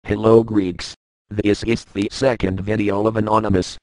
Hello Greeks. This is the second video of Anonymous.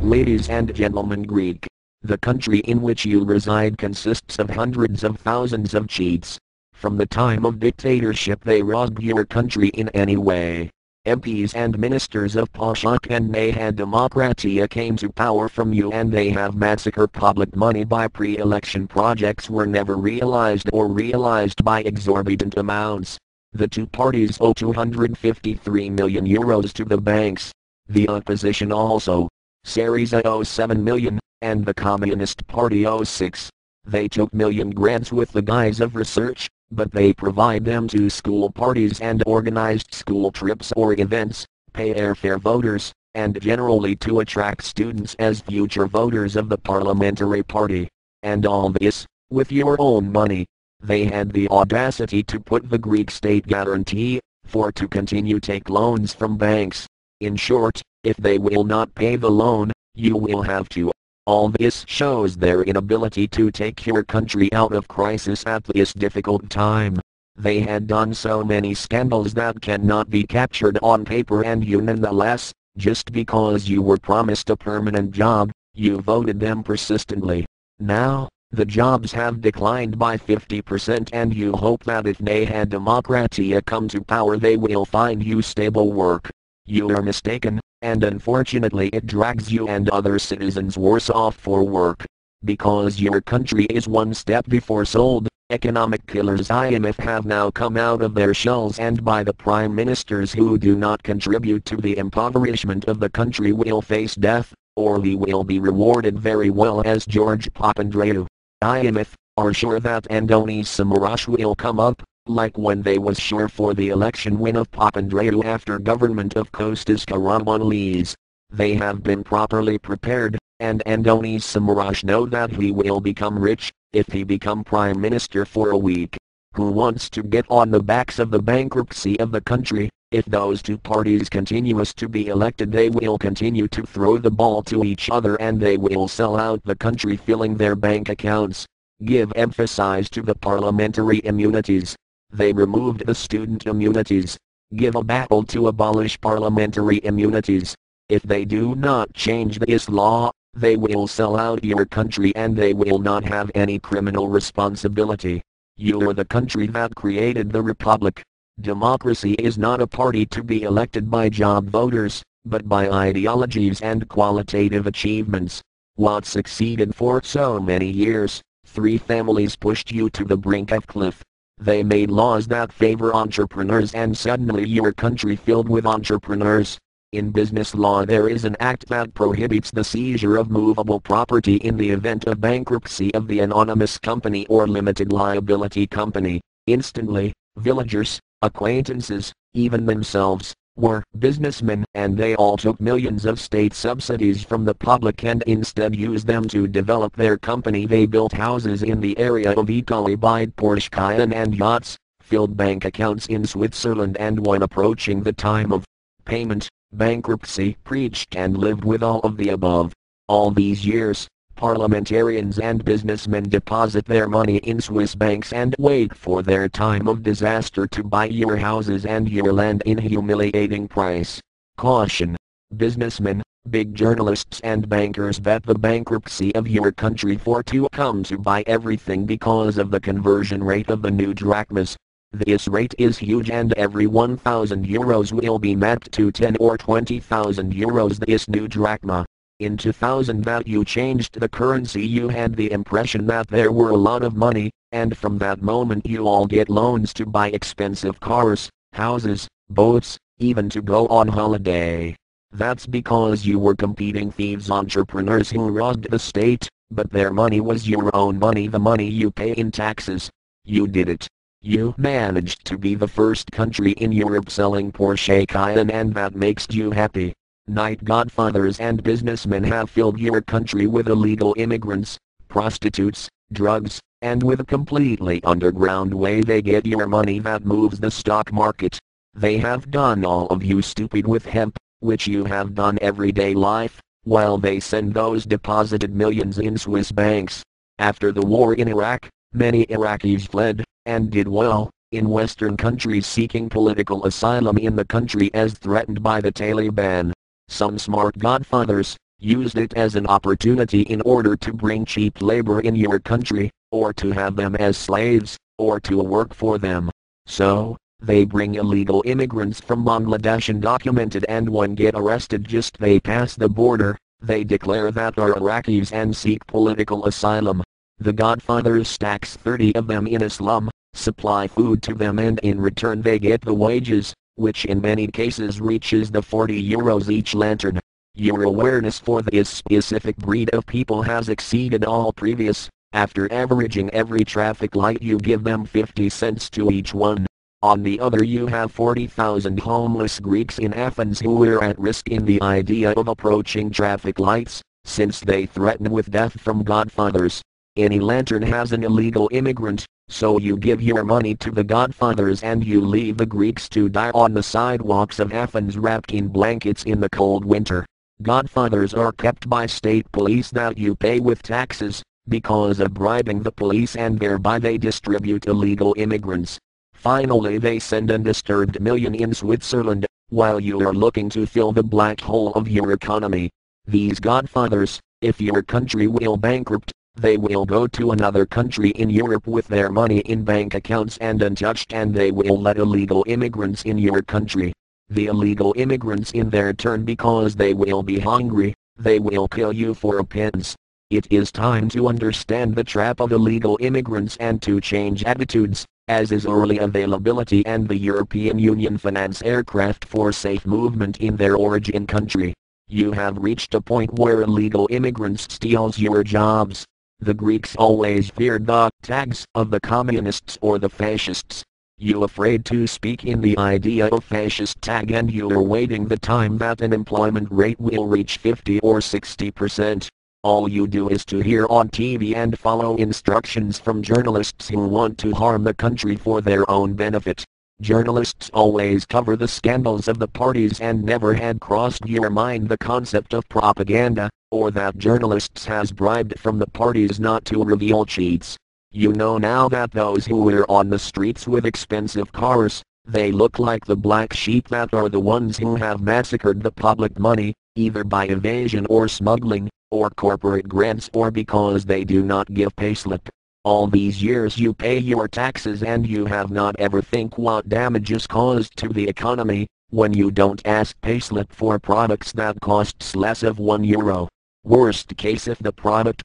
Ladies and gentlemen, Greek. The country in which you reside consists of hundreds of thousands of cheats. From the time of dictatorship they robbed your country in any way. MPs and ministers of Pashak and Nahad Demokratia came to power from you, and they have massacred public money by pre-election projects were never realized or realized by exorbitant amounts. The two parties owe 253 million euros to the banks. The opposition also. Syriza owes 7 million, and the Communist Party owes 6. They took million grants with the guise of research, but they provide them to school parties and organized school trips or events, pay airfare voters, and generally to attract students as future voters of the parliamentary party. And all this, with your own money. They had the audacity to put the Greek state guarantee, for to continue take loans from banks. In short, if they will not pay the loan, you will have to. All this shows their inability to take your country out of crisis at this difficult time. They had done so many scandals that cannot be captured on paper, and you nonetheless, just because you were promised a permanent job, you voted them persistently. Now, the jobs have declined by 50%, and you hope that if Nahad Demokratia come to power they will find you stable work. You are mistaken, and unfortunately it drags you and other citizens worse off for work. Because your country is one step before sold, economic killers IMF have now come out of their shells, and by the prime ministers who do not contribute to the impoverishment of the country will face death, or he will be rewarded very well as George Papandreou. IMF are sure that ΑΝΟΝΥΜΟΥΣ will come up, like when they was sure for the election win of Papandreou after government of Kostas Karamanlis. They have been properly prepared, and ΑΝΟΝΥΜΟΥΣ know that he will become rich, if he become prime minister for a week. Who wants to get on the backs of the bankruptcy of the country? If those two parties continues to be elected they will continue to throw the ball to each other, and they will sell out the country, filling their bank accounts. Give emphasis to the parliamentary immunities. They removed the student immunities. Give a battle to abolish parliamentary immunities. If they do not change this law, they will sell out your country and they will not have any criminal responsibility. You are the country that created the republic. Democracy is not a party to be elected by job voters, but by ideologies and qualitative achievements. What succeeded for so many years? 3 families pushed you to the brink of cliff. They made laws that favor entrepreneurs, and suddenly your country filled with entrepreneurs. In business law there is an act that prohibits the seizure of movable property in the event of bankruptcy of the anonymous company or limited liability company. Instantly, villagers, acquaintances, even themselves, were businessmen, and they all took millions of state subsidies from the public and instead used them to develop their company. They built houses in the area of Italy, bought Porsche Cayenne and yachts, filled bank accounts in Switzerland, and when approaching the time of payment, bankruptcy, preached and lived with all of the above. All these years, parliamentarians and businessmen deposit their money in Swiss banks and wait for their time of disaster to buy your houses and your land in humiliating price. Caution. Businessmen, big journalists and bankers bet the bankruptcy of your country for to come to buy everything because of the conversion rate of the new drachmas. This rate is huge, and every 1,000 euros will be mapped to 10 or 20,000 euros this new drachma. In 2000 that you changed the currency you had the impression that there were a lot of money, and from that moment you all get loans to buy expensive cars, houses, boats, even to go on holiday. That's because you were competing thieves entrepreneurs who robbed the state, but their money was your own money, the money you pay in taxes. You did it. You managed to be the first country in Europe selling Porsche Cayenne, and that makes you happy. Night godfathers and businessmen have filled your country with illegal immigrants, prostitutes, drugs, and with a completely underground way they get your money that moves the stock market. They have done all of you stupid with hemp, which you have done everyday life, while they send those deposited millions in Swiss banks. After the war in Iraq, many Iraqis fled, and did well, in Western countries seeking political asylum in the country as threatened by the Taliban. Some smart godfathers used it as an opportunity in order to bring cheap labor in your country, or to have them as slaves, or to work for them. So, they bring illegal immigrants from Bangladesh undocumented, and when get arrested just they pass the border, they declare that are Iraqis and seek political asylum. The godfathers stacks 30 of them in a slum, supply food to them, and in return they get the wages, which in many cases reaches the 40 euros each lantern. Your awareness for this specific breed of people has exceeded all previous. After averaging every traffic light you give them 50 cents to each one. On the other you have 40,000 homeless Greeks in Athens who are at risk in the idea of approaching traffic lights, since they threaten with death from godfathers. Any lantern has an illegal immigrant, so you give your money to the godfathers and you leave the Greeks to die on the sidewalks of Athens wrapped in blankets in the cold winter. Godfathers are kept by state police that you pay with taxes, because of bribing the police, and thereby they distribute illegal immigrants. Finally they send undisturbed million in Switzerland, while you are looking to fill the black hole of your economy. These godfathers, if your country will bankrupt, they will go to another country in Europe with their money in bank accounts and untouched, and they will let illegal immigrants in your country. The illegal immigrants in their turn, because they will be hungry, they will kill you for a pence. It is time to understand the trap of illegal immigrants and to change attitudes, as is early availability and the European Union finance aircraft for safe movement in their origin country. You have reached a point where illegal immigrants steals your jobs. The Greeks always feared the tags of the communists or the fascists. You afraid to speak in the idea of fascist tag, and you are waiting the time that an employment rate will reach 50 or 60%. All you do is to hear on TV and follow instructions from journalists who want to harm the country for their own benefit. Journalists always cover the scandals of the parties, and never had crossed your mind the concept of propaganda, or that journalists has bribed from the parties not to reveal cheats. You know now that those who are on the streets with expensive cars, they look like the black sheep that are the ones who have massacred the public money, either by evasion or smuggling, or corporate grants, or because they do not give payslip. All these years you pay your taxes and you have not ever think what damage is caused to the economy, when you don't ask payslip for products that costs less of €1. Worst case if the product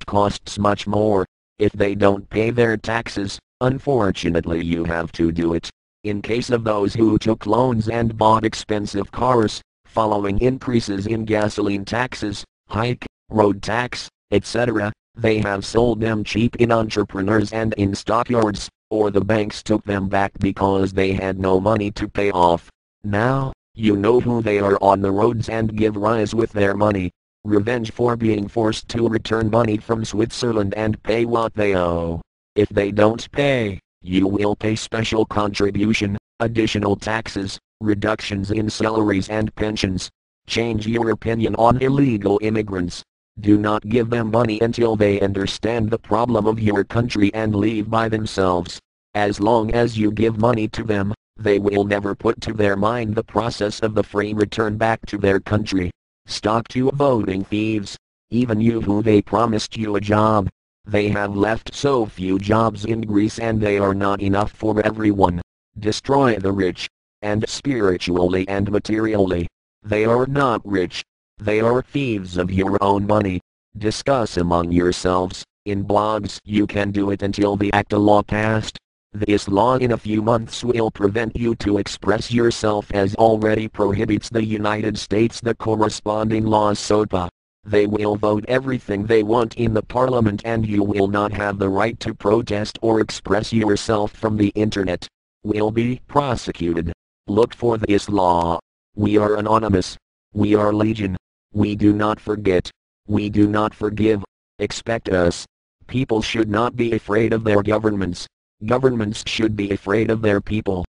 costs much more. If they don't pay their taxes, unfortunately you have to do it. In case of those who took loans and bought expensive cars, following increases in gasoline taxes, hike, road tax, etc., they have sold them cheap in entrepreneurs and in stockyards, or the banks took them back because they had no money to pay off. Now, you know who they are on the roads and give rise with their money. Revenge for being forced to return money from Switzerland and pay what they owe. If they don't pay, you will pay special contribution, additional taxes, reductions in salaries and pensions. Change your opinion on illegal immigrants. Do not give them money until they understand the problem of your country and leave by themselves. As long as you give money to them, they will never put to their mind the process of the free return back to their country. Stop to voting thieves. Even you who they promised you a job. They have left so few jobs in Greece and they are not enough for everyone. Destroy the rich. And spiritually and materially. They are not rich. They are thieves of your own money. Discuss among yourselves. In blogs you can do it until the ACTA law passed. This law in a few months will prevent you to express yourself, as already prohibits the United States the corresponding laws SOPA. They will vote everything they want in the parliament and you will not have the right to protest or express yourself from the internet. Will be prosecuted. Look for this law. We are anonymous. We are legion. We do not forget. We do not forgive. Expect us. People should not be afraid of their governments. Governments should be afraid of their people.